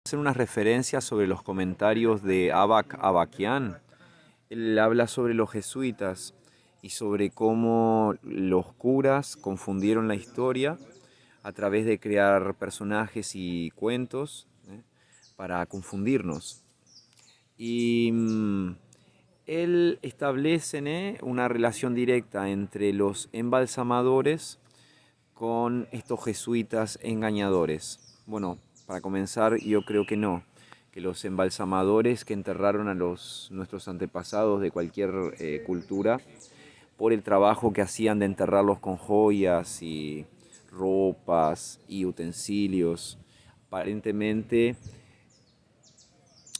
Hacer unas referencias sobre los comentarios de Abac Abakian. Él habla sobre los jesuitas y sobre cómo los curas confundieron la historia a través de crear personajes y cuentos, para confundirnos. Y él establece una relación directa entre los embalsamadores con estos jesuitas engañadores. Bueno, para comenzar, yo creo que no, que los embalsamadores que enterraron a nuestros antepasados de cualquier cultura, por el trabajo que hacían de enterrarlos con joyas y ropas y utensilios, aparentemente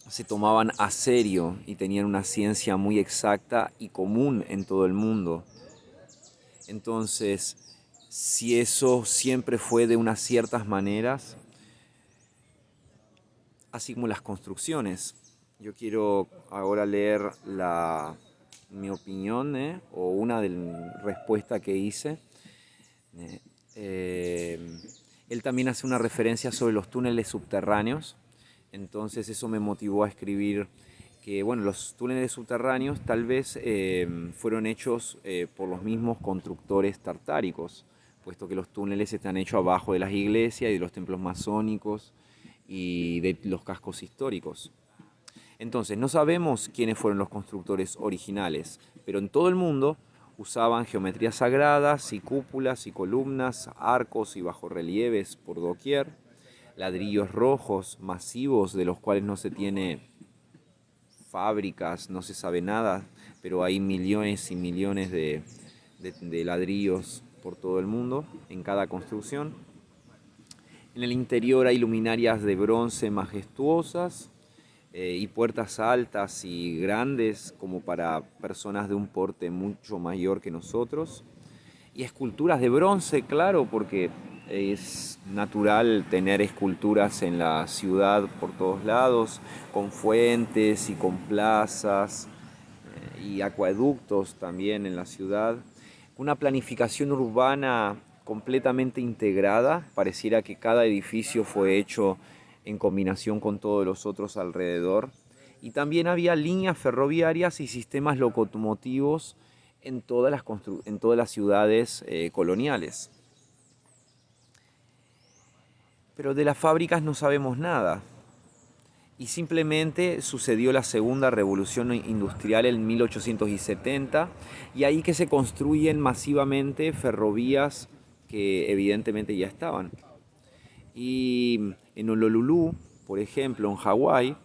se tomaban a serio y tenían una ciencia muy exacta y común en todo el mundo. Entonces, si eso siempre fue de unas ciertas maneras, así como las construcciones. Yo quiero ahora leer mi opinión, o una respuesta que hice. Eh, eh, Él también hace una referencia sobre los túneles subterráneos, entonces eso me motivó a escribir que bueno, los túneles subterráneos tal vez fueron hechos por los mismos constructores tartáricos, puesto que los túneles están hechos abajo de las iglesias y de los templos masónicos y de los cascos históricos. Entonces, no sabemos quiénes fueron los constructores originales, pero en todo el mundo usaban geometrías sagradas y cúpulas y columnas, arcos y bajorrelieves por doquier, ladrillos rojos masivos de los cuales no se tiene fábricas, no se sabe nada, pero hay millones y millones de ladrillos por todo el mundo en cada construcción. En el interior hay luminarias de bronce majestuosas y puertas altas y grandes como para personas de un porte mucho mayor que nosotros. Y esculturas de bronce, claro, porque es natural tener esculturas en la ciudad por todos lados, con fuentes y con plazas y acueductos también en la ciudad. Una planificación urbana completamente integrada, pareciera que cada edificio fue hecho en combinación con todos los otros alrededor. Y también había líneas ferroviarias y sistemas locomotivos en en todas las ciudades coloniales. Pero de las fábricas no sabemos nada. Y simplemente sucedió la segunda revolución industrial en 1870 y ahí que se construyen masivamente ferrovías que evidentemente ya estaban. Y en Honolulu, por ejemplo, en Hawái,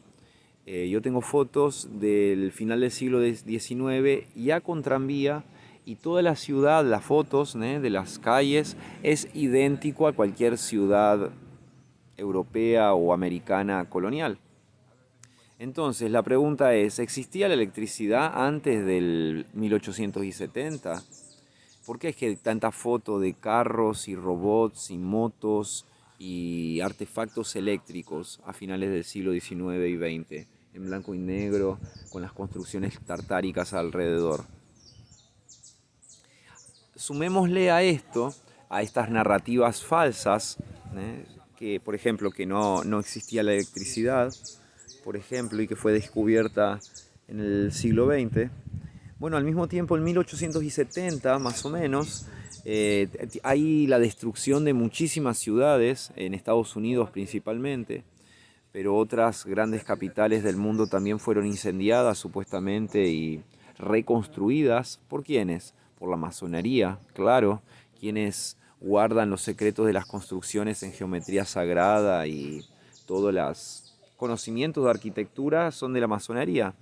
yo tengo fotos del final del siglo XIX ya con tranvía y toda la ciudad, las fotos de las calles, es idéntico a cualquier ciudad europea o americana colonial. Entonces, la pregunta es, ¿existía la electricidad antes del 1870? ¿Por qué es que hay tanta foto de carros y robots y motos y artefactos eléctricos a finales del siglo XIX y XX, en blanco y negro, con las construcciones tartáricas alrededor? Sumémosle a esto, a estas narrativas falsas, que por ejemplo que no existía la electricidad, por ejemplo, y que fue descubierta en el siglo XX. Bueno, al mismo tiempo, en 1870, más o menos, hay la destrucción de muchísimas ciudades, en Estados Unidos principalmente, pero otras grandes capitales del mundo también fueron incendiadas supuestamente y reconstruidas. ¿Por quiénes? Por la masonería, claro, quienes guardan los secretos de las construcciones en geometría sagrada y todos los conocimientos de arquitectura son de la masonería,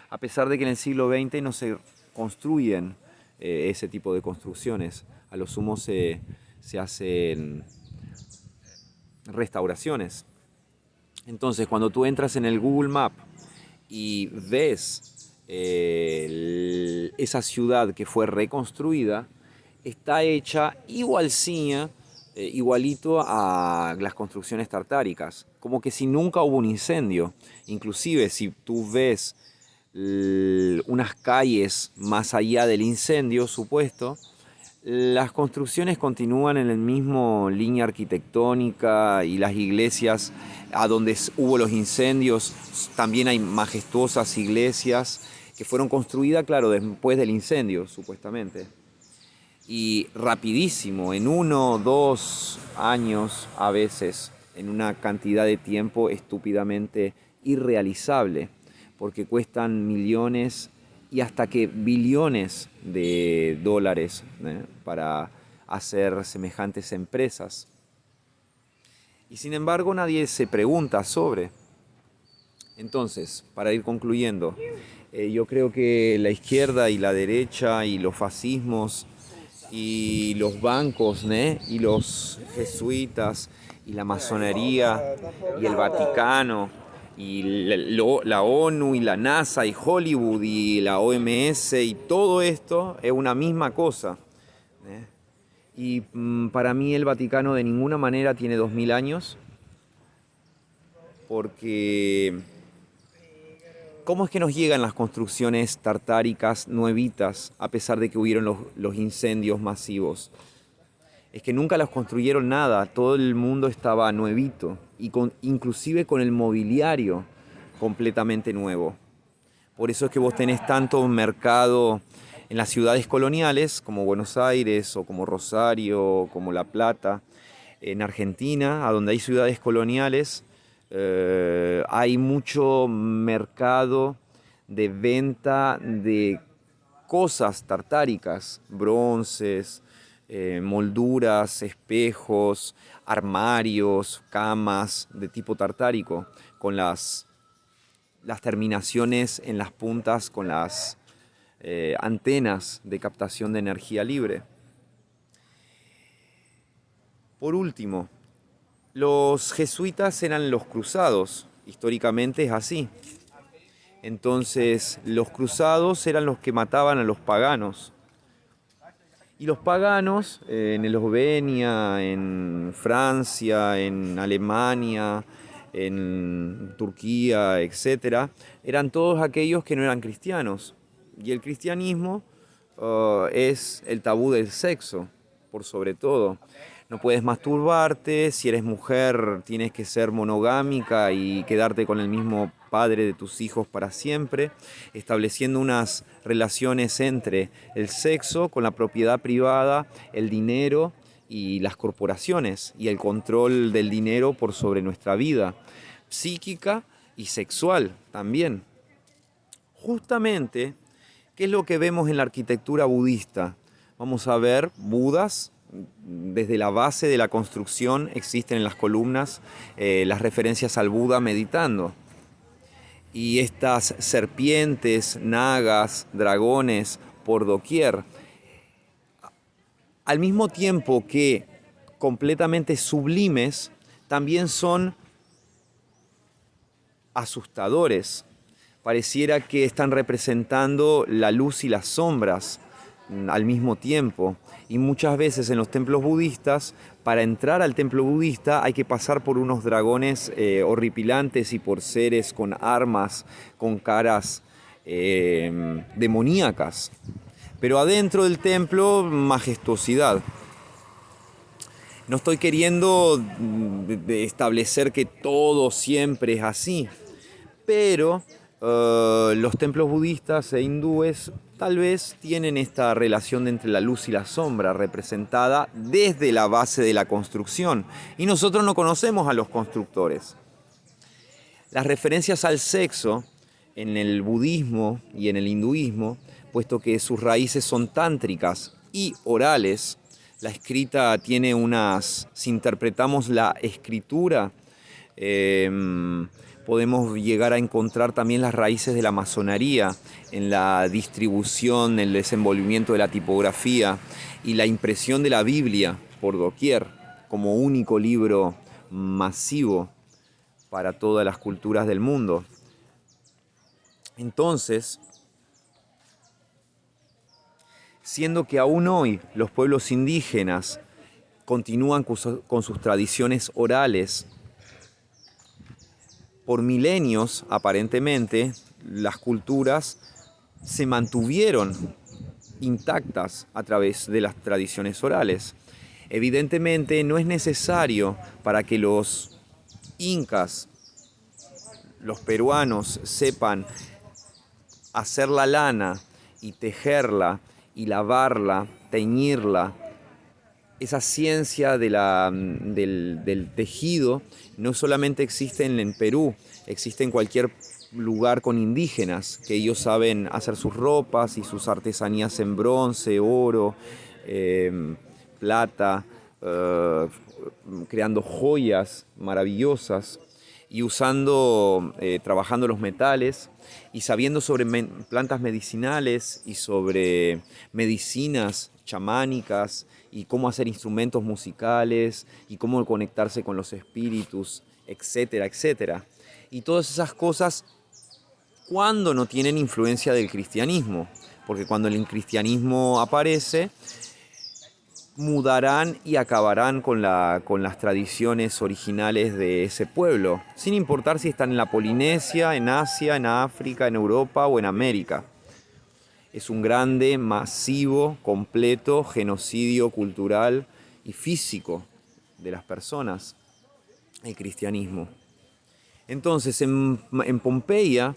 a pesar de que en el siglo XX no se construyen ese tipo de construcciones. A lo sumo se hacen restauraciones. Entonces, cuando tú entras en el Google Map y ves esa ciudad que fue reconstruida, está hecha igualito a las construcciones tartáricas, como que si nunca hubo un incendio. Inclusive si tú ves unas calles más allá del incendio supuesto, Las construcciones continúan en la misma línea arquitectónica y las iglesias a donde hubo los incendios, también hay majestuosas iglesias que fueron construidas, claro, después del incendio, supuestamente. Y rapidísimo, en 1 o 2 años a veces, en una cantidad de tiempo estúpidamente irrealizable, porque cuestan millones y hasta que billones de dólares, para hacer semejantes empresas. Y sin embargo nadie se pregunta sobre. Entonces, para ir concluyendo, yo creo que la izquierda y la derecha y los fascismos y los bancos, ¿no? Y los jesuitas y la masonería y el Vaticano y la ONU y la NASA y Hollywood y la OMS y todo esto es una misma cosa, ¿eh? Y para mí el Vaticano de ninguna manera tiene 2000 años, porque ¿cómo es que nos llegan las construcciones tartáricas nuevitas a pesar de que hubieron los incendios masivos? Es que nunca las construyeron nada, todo el mundo estaba nuevito, y inclusive con el mobiliario completamente nuevo. Por eso es que vos tenés tanto mercado en las ciudades coloniales como Buenos Aires o como Rosario, como La Plata, en Argentina, a donde hay ciudades coloniales. Hay mucho mercado de venta de cosas tartáricas, bronces, molduras, espejos, armarios, camas de tipo tartárico, con las terminaciones en las puntas, con las antenas de captación de energía libre. Por último, los jesuitas eran los cruzados, históricamente es así. Entonces, los cruzados eran los que mataban a los paganos. Y los paganos en Eslovenia, en Francia, en Alemania, en Turquía, etcétera, eran todos aquellos que no eran cristianos. Y el cristianismo es el tabú del sexo, por sobre todo. No puedes masturbarte, si eres mujer tienes que ser monogámica y quedarte con el mismo padre de tus hijos para siempre, estableciendo unas relaciones entre el sexo con la propiedad privada, el dinero y las corporaciones, y el control del dinero por sobre nuestra vida psíquica y sexual también. Justamente, ¿qué es lo que vemos en la arquitectura budista? Vamos a ver Budas. Desde la base de la construcción existen en las columnas las referencias al Buda meditando. Y estas serpientes, nagas, dragones por doquier. Al mismo tiempo que completamente sublimes, también son asustadores. Pareciera que están representando la luz y las sombras al mismo tiempo. Y muchas veces en los templos budistas, para entrar al templo budista hay que pasar por unos dragones horripilantes y por seres con armas, con caras demoníacas. Pero adentro del templo, majestuosidad. No estoy queriendo establecer que todo siempre es así, pero los templos budistas e hindúes tal vez tienen esta relación entre la luz y la sombra representada desde la base de la construcción, y nosotros no conocemos a los constructores. Las referencias al sexo en el budismo y en el hinduismo, puesto que sus raíces son tántricas y orales, la escrita tiene unas, si interpretamos la escritura, podemos llegar a encontrar también las raíces de la masonería en la distribución, el desenvolvimiento de la tipografía y la impresión de la Biblia por doquier como único libro masivo para todas las culturas del mundo. Entonces, siendo que aún hoy los pueblos indígenas continúan con sus tradiciones orales, por milenios, aparentemente, las culturas se mantuvieron intactas a través de las tradiciones orales. Evidentemente no es necesario para que los incas, los peruanos, sepan hacer la lana y tejerla y lavarla, teñirla. Esa ciencia del tejido no solamente existe en Perú, existe en cualquier lugar con indígenas, que ellos saben hacer sus ropas y sus artesanías en bronce, oro, plata, creando joyas maravillosas y trabajando los metales y sabiendo sobre plantas medicinales y sobre medicinas chamánicas y cómo hacer instrumentos musicales y cómo conectarse con los espíritus, etcétera, etcétera. Y todas esas cosas cuando no tienen influencia del cristianismo, porque cuando el cristianismo aparece, mudarán y acabarán con las tradiciones originales de ese pueblo, sin importar si están en la Polinesia, en Asia, en África, en Europa o en América. Es un grande, masivo, completo genocidio cultural y físico de las personas, el cristianismo. Entonces, en Pompeya,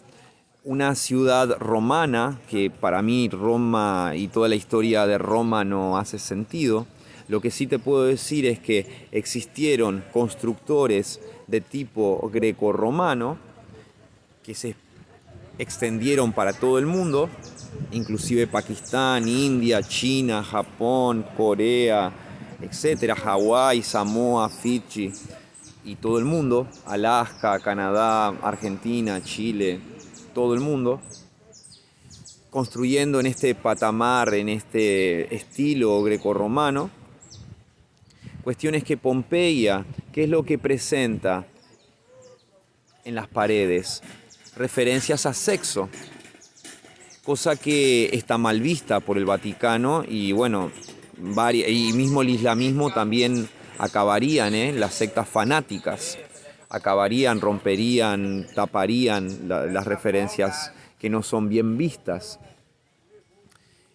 una ciudad romana, que para mí Roma y toda la historia de Roma no hace sentido, lo que sí te puedo decir es que existieron constructores de tipo grecorromano que se extendieron para todo el mundo, inclusive Pakistán, India, China, Japón, Corea, etcétera, Hawái, Samoa, Fiji y todo el mundo, Alaska, Canadá, Argentina, Chile, todo el mundo, construyendo en este patamar, en este estilo grecorromano. Cuestión es que Pompeya, ¿qué es lo que presenta en las paredes? Referencias a sexo, cosa que está mal vista por el Vaticano y bueno, y mismo el islamismo también acabarían, las sectas fanáticas, acabarían, romperían, taparían las referencias que no son bien vistas.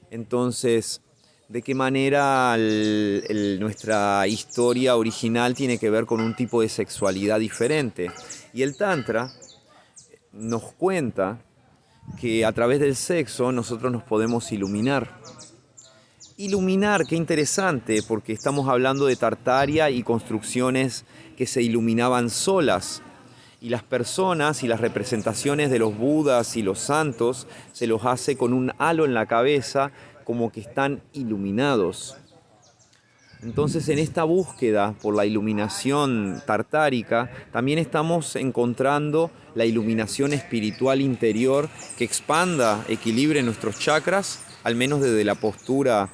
Entonces, ¿de qué manera nuestra historia original tiene que ver con un tipo de sexualidad diferente? Y el Tantra nos cuenta que a través del sexo nosotros nos podemos iluminar. Iluminar, qué interesante, porque estamos hablando de Tartaria y construcciones que se iluminaban solas. Y las personas y las representaciones de los budas y los santos se los hace con un halo en la cabeza, como que están iluminados. Entonces, en esta búsqueda por la iluminación tartárica, también estamos encontrando la iluminación espiritual interior que expanda, equilibre nuestros chakras, al menos desde la postura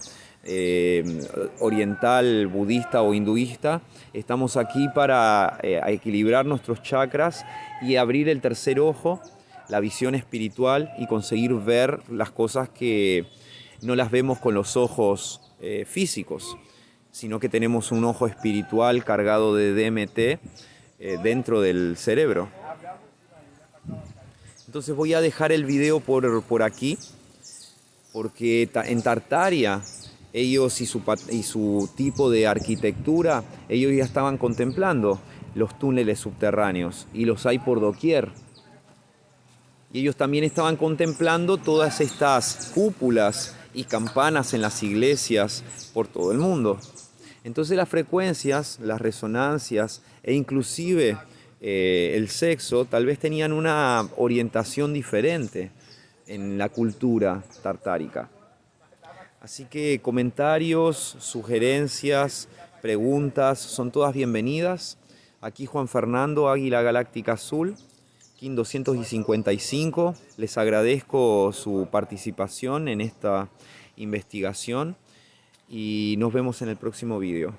oriental, budista o hinduista. Estamos aquí para equilibrar nuestros chakras y abrir el tercer ojo, la visión espiritual, y conseguir ver las cosas que no las vemos con los ojos físicos, sino que tenemos un ojo espiritual cargado de DMT dentro del cerebro. Entonces voy a dejar el video por aquí, porque en Tartaria ellos y su tipo de arquitectura, ellos ya estaban contemplando los túneles subterráneos, y los hay por doquier. Y ellos también estaban contemplando todas estas cúpulas y campanas en las iglesias por todo el mundo. Entonces las frecuencias, las resonancias e inclusive el sexo tal vez tenían una orientación diferente en la cultura tartárica. Así que comentarios, sugerencias, preguntas, son todas bienvenidas. Aquí Juan Fernando, Águila Galáctica Azul, KIN 255. Les agradezco su participación en esta investigación y nos vemos en el próximo video.